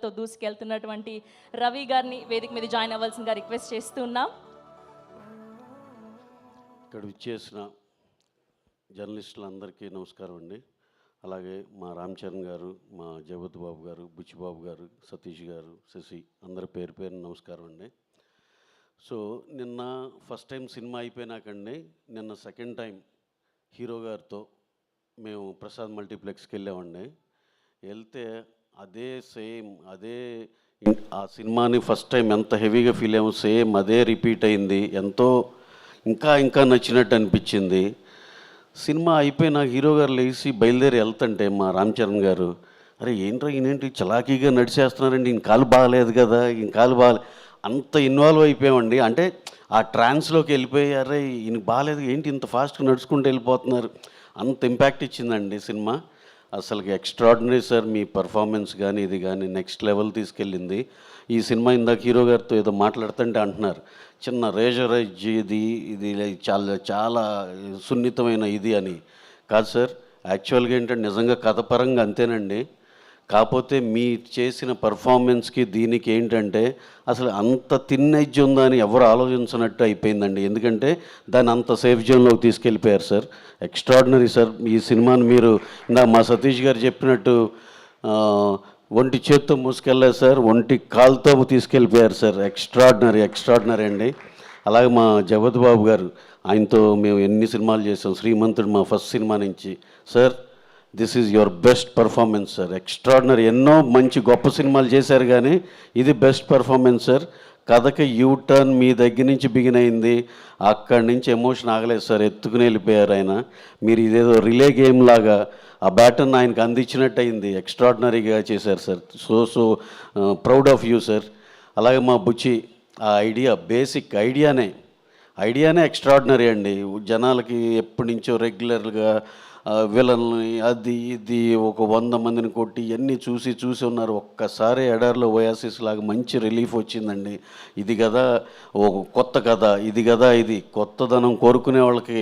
తో దూసుకెళ్తున్నటువంటి రవి గారిని వేదిక మీద జాయిన్ అవ్వాల్సిందిగా రిక్వెస్ట్ చేస్తున్నాం. ఇక్కడ విచ్చేసిన జర్నలిస్టులందరికీ నమస్కారం అండి. అలాగే మా రామ్ చరణ్ గారు, మా జగత్ బాబు గారు, బుచ్చిబాబు గారు, సతీష్ గారు, శశి అందరి పేరు పేరు నమస్కారం అండి. సో నిన్న ఫస్ట్ టైం సినిమా అయిపోయినాకండి, నిన్న సెకండ్ టైం హీరో గారితో మేము ప్రసాద్ మల్టీప్లెక్స్కి వెళ్ళామండి. వెళ్తే అదే ఆ సినిమాని ఫస్ట్ టైం ఎంత హెవీగా ఫీల్ అయ్యాము, సేమ్ అదే రిపీట్ అయింది. ఎంతో ఇంకా నచ్చినట్టు అనిపించింది. సినిమా అయిపోయి నాకు హీరో గారు లేచి బయలుదేరి వెళ్తుంటే మా రామ్ చరణ్ గారు, అరే ఏంట్రా ఈయనేంటి చలాకీగా నడిచేస్తున్నారండి, ఈయన కాలు బాగలేదు కదా, ఈయన కాలు బాగాలే, అంత ఇన్వాల్వ్ అయిపోయామండి. అంటే ఆ ట్రాన్స్లోకి వెళ్ళిపోయి, అరే ఈయన బాగాలేదు ఏంటి ఇంత ఫాస్ట్గా నడుచుకుంటూ వెళ్ళిపోతున్నారు, అంత ఇంపాక్ట్ ఇచ్చిందండి సినిమా. అసలుకి ఎక్స్ట్రాడినరీ సార్, మీ పర్ఫార్మెన్స్ కానీ ఇది కానీ నెక్స్ట్ లెవెల్ తీసుకెళ్ళింది. ఈ సినిమా ఇందాక హీరో గారితో ఏదో మాట్లాడుతుంటే అంటున్నారు, చిన్న రేజరైజ్ ఇది చాలా చాలా సున్నితమైన ఇది అని. కాదు సార్, యాక్చువల్గా ఏంటంటే నిజంగా కథపరంగా అంతేనండి. కాకపోతే మీ చేసిన పర్ఫార్మెన్స్కి దీనికి ఏంటంటే అసలు అంత థిన్ ఎడ్జ్ ఉందా అని ఎవరు ఆలోచించినట్టు అయిపోయిందండి. ఎందుకంటే దాన్ని అంత సేఫ్ జోన్లోకి తీసుకెళ్ళిపోయారు సార్. Extraordinary sir. ఈ సినిమాని మీరు మా సతీష్ గారు చెప్పినట్టు ఒంటి చేత్తో మూసుకెళ్ళారు సార్, ఒంటి కాలుతో తీసుకెళ్ళిపోయారు సార్. ఎక్స్ట్రాడినరీ అండి. అలాగే మా జగత్ బాబు గారు, ఆయనతో మేము ఎన్ని సినిమాలు చేసాం, శ్రీమంతుడు మా ఫస్ట్ సినిమా నుంచి. Sir this is your best performance sir. Extraordinary. ఎన్నో మంచి గొప్ప సినిమాలు చేశారు కానీ ఇది బెస్ట్ పర్ఫార్మెన్స్ సార్. కథకి యూ టర్న్ మీ దగ్గర నుంచి బిగిన్ అయింది, అక్కడి నుంచి ఎమోషన్ ఆగలేదు సార్, ఎత్తుకుని వెళ్ళిపోయారు ఆయన. మీరు ఇదేదో రిలే గేమ్ లాగా ఆ బ్యాటన్ ఆయనకు అందించినట్టు అయింది. ఎక్స్ట్రాడినరీగా చేశారు sir. So proud of you sir. అలాగే మా బుచ్చి, ఆ బేసిక్ ఐడియానే ఎక్స్ట్రాడినరీ అండి. జనాలకి ఎప్పటి నుంచో రెగ్యులర్గా విలన్ని అది ఇది ఒక 100 మందిని కొట్టి ఇవన్నీ చూసి ఉన్నారు. ఒక్కసారి ఎడారిలో ఓయాసిస్ లాగా మంచి రిలీఫ్ వచ్చిందండి. ఇది కదా ఒక కొత్త కథ, ఇది కొత్తదనం కోరుకునే వాళ్ళకి,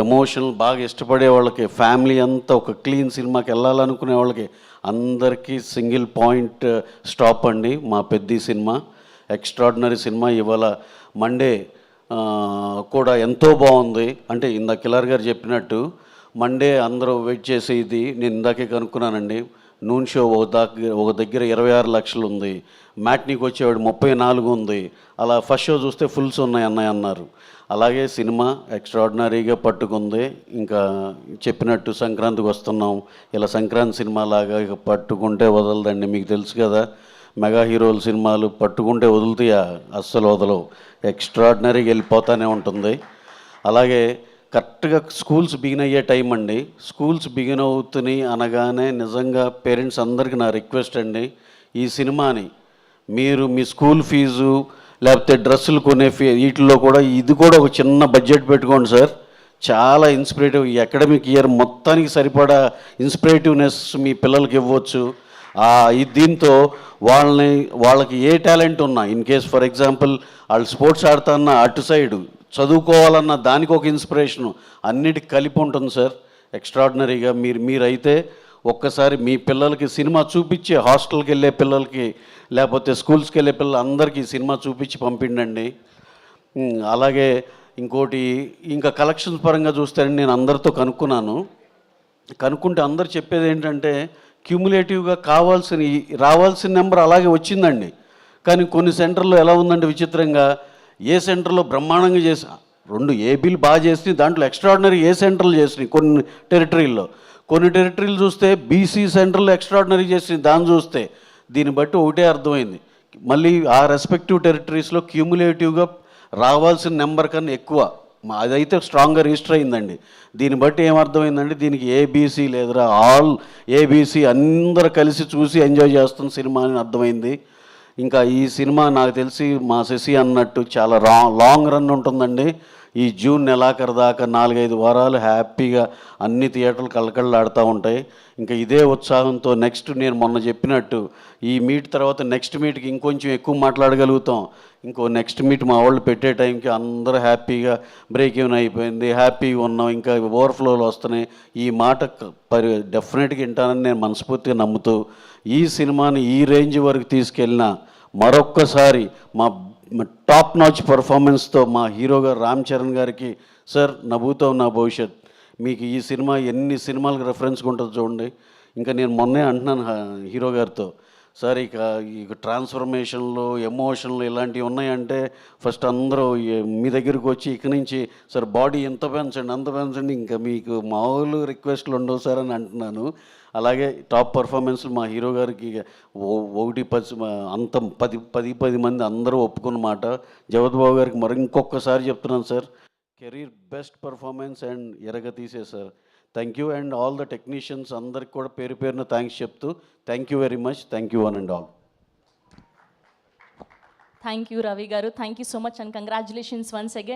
ఎమోషనల్ బాగా ఇష్టపడే వాళ్ళకి, ఫ్యామిలీ అంతా ఒక క్లీన్ సినిమాకి వెళ్ళాలనుకునే వాళ్ళకి అందరికీ సింగిల్ పాయింట్ స్టాప్ అండి మా పెద్ద సినిమా. Extraordinary cinema. ఇవాళ మండే కూడా ఎంతో బాగుంది. అంటే ఇందాక కిలార్ గారు చెప్పినట్టు మండే అందరూ వెయిట్ చేసే ఇది నేను ఇందాకే కనుక్కున్నానండి. నూన్ షో ఒక దగ్గర 26 లక్షలు ఉంది, మ్యాట్నీకి వచ్చేవాడు 34 ఉంది. అలా ఫస్ట్ షో చూస్తే ఫుల్స్ ఉన్నాయి అన్నారు. అలాగే సినిమా ఎక్స్ట్రాడినరీగా పట్టుకుంది. ఇంకా చెప్పినట్టు సంక్రాంతికి వస్తున్నాం, ఇలా సంక్రాంతి సినిమా లాగా ఇక పట్టుకుంటే వదలదండి. మీకు తెలుసు కదా, మెగా హీరోల సినిమాలు పట్టుకుంటే వదులుతాయా, అస్సలు వదలవు. ఎక్స్ట్రాడినరీగా వెళ్ళిపోతూనే ఉంటుంది. అలాగే కరెక్ట్గా స్కూల్స్ బిగిన్ అయ్యే టైం అండి. స్కూల్స్ బిగిన్ అవుతున్నాయి అనగానే నిజంగా పేరెంట్స్ అందరికీ నా రిక్వెస్ట్ అండి, ఈ సినిమాని మీరు మీ స్కూల్ ఫీజు లేకపోతే డ్రెస్సులు కొనే వీటిల్లో కూడా ఇది కూడా ఒక చిన్న బడ్జెట్ పెట్టుకోండి సార్. చాలా ఇన్స్పిరేటివ్, ఈ అకాడమిక్ ఇయర్ మొత్తానికి సరిపడా ఇన్స్పిరేటివ్నెస్ మీ పిల్లలకి ఇవ్వచ్చు. దీంతో వాళ్ళకి ఏ టాలెంట్ ఉన్నా, ఇన్ కేస్ ఫర్ ఎగ్జాంపుల్ వాళ్ళు స్పోర్ట్స్ ఆడుతున్న అటు సైడు చదువుకోవాలన్న దానికి ఒక ఇన్స్పిరేషను అన్నిటికి కలిపి ఉంటుంది సార్. ఎక్స్ట్రాడినరీగా మీరైతే ఒక్కసారి మీ పిల్లలకి సినిమా చూపించి, హాస్టల్కి వెళ్ళే పిల్లలకి లేకపోతే స్కూల్స్కి వెళ్ళే పిల్లలు అందరికీ సినిమా చూపించి పంపిండండి. అలాగే ఇంకోటి, ఇంకా కలెక్షన్స్ పరంగా చూస్తే నేను అందరితో కనుక్కుంటే అందరు చెప్పేది ఏంటంటే క్యూములేటివ్గా రావాల్సిన నెంబర్ అలాగే వచ్చిందండి. కానీ కొన్ని సెంటర్లో ఎలా ఉందంటే విచిత్రంగా, ఏ సెంటర్లో బ్రహ్మాండంగా చేసి 2 ఏబీలు బాగా చేసినాయి, దాంట్లో ఎక్స్ట్రాడినరీ ఏ సెంటర్లు చేసినాయి కొన్ని టెరిటరీలు చూస్తే బీసీ సెంటర్లు ఎక్స్ట్రాడినరీ చేసినాయి. దాన్ని చూస్తే దీన్ని బట్టి ఒకటే అర్థమైంది, మళ్ళీ ఆ రెస్పెక్టివ్ టెరిటరీస్లో క్యూములేటివ్గా రావాల్సిన నెంబర్ కన్నా ఎక్కువ, అదైతే స్ట్రాంగ్గా రిజిస్టర్ అయిందండి. దీన్ని బట్టి ఏమర్థమైందంటే దీనికి ఏబీసీ లేదురా, ఆల్ ఏబీసీ అందరూ కలిసి చూసి ఎంజాయ్ చేస్తున్న సినిమా అని అర్థమైంది. ఇంకా ఈ సినిమా నాకు తెలిసి మా శశి అన్నట్టు చాలా లాంగ్ రన్ ఉంటుందండి. ఈ జూన్ నెలాఖరు దాకా 4-5 వారాలు హ్యాపీగా అన్ని థియేటర్లు కళ్ళకళ్ళాడుతూ ఉంటాయి. ఇంకా ఇదే ఉత్సాహంతో నెక్స్ట్ నేను మొన్న చెప్పినట్టు ఈ మీట్ తర్వాత నెక్స్ట్ మీట్కి ఇంకొంచెం ఎక్కువ మాట్లాడగలుగుతాం. ఇంకో నెక్స్ట్ మీట్ మా వాళ్ళు పెట్టే టైంకి అందరూ హ్యాపీగా బ్రేక్ ఈవెన్ అయిపోయింది, హ్యాపీగా ఉన్నాం, ఇంకా ఓవర్ఫ్లోలు వస్తున్నాయి. ఈ మాట డెఫినెట్గా వింటానని నేను మనస్ఫూర్తిగా నమ్ముతూ ఈ సినిమాని ఈ రేంజ్ వరకు తీసుకెళ్ళిన మరొక్కసారి మా టాప్ నాచ్ పర్ఫార్మెన్స్తో మా హీరో గారు రామ్ చరణ్ గారికి, సార్ నా భూతం నా భవిష్యత్, మీకు ఈ సినిమా ఎన్ని సినిమాలకు రెఫరెన్స్గా ఉంటుందో చూడండి. ఇంకా నేను మొన్నే అంటున్నాను హీరో గారితో, సార్ ఇక ట్రాన్స్ఫర్మేషన్లు ఎమోషన్లు ఇలాంటివి ఉన్నాయంటే ఫస్ట్ అందరూ మీ దగ్గరికి వచ్చి ఇక నుంచి సార్ బాడీ ఎంత పెంచండి అంత పెంచండి, ఇంకా మీకు మామూలు రిక్వెస్ట్లు ఉండవు సార్ అని అంటున్నాను. అలాగే టాప్ పర్ఫార్మెన్స్ మా హీరో గారికి 1-10 అంత 10 మంది అందరూ ఒప్పుకున్న మాట. జగత్ బాబు గారికి మరి ఇంకొకసారి చెప్తున్నాను sir, career best performance and ఎరగతీసే sir. Thank you. And all the technicians అందరికి కూడా పేరు పేరున థ్యాంక్స్ చెప్తూ thank you very much. Thank you one and all. Thank you Ravi garu, thank you so much and congratulations once again.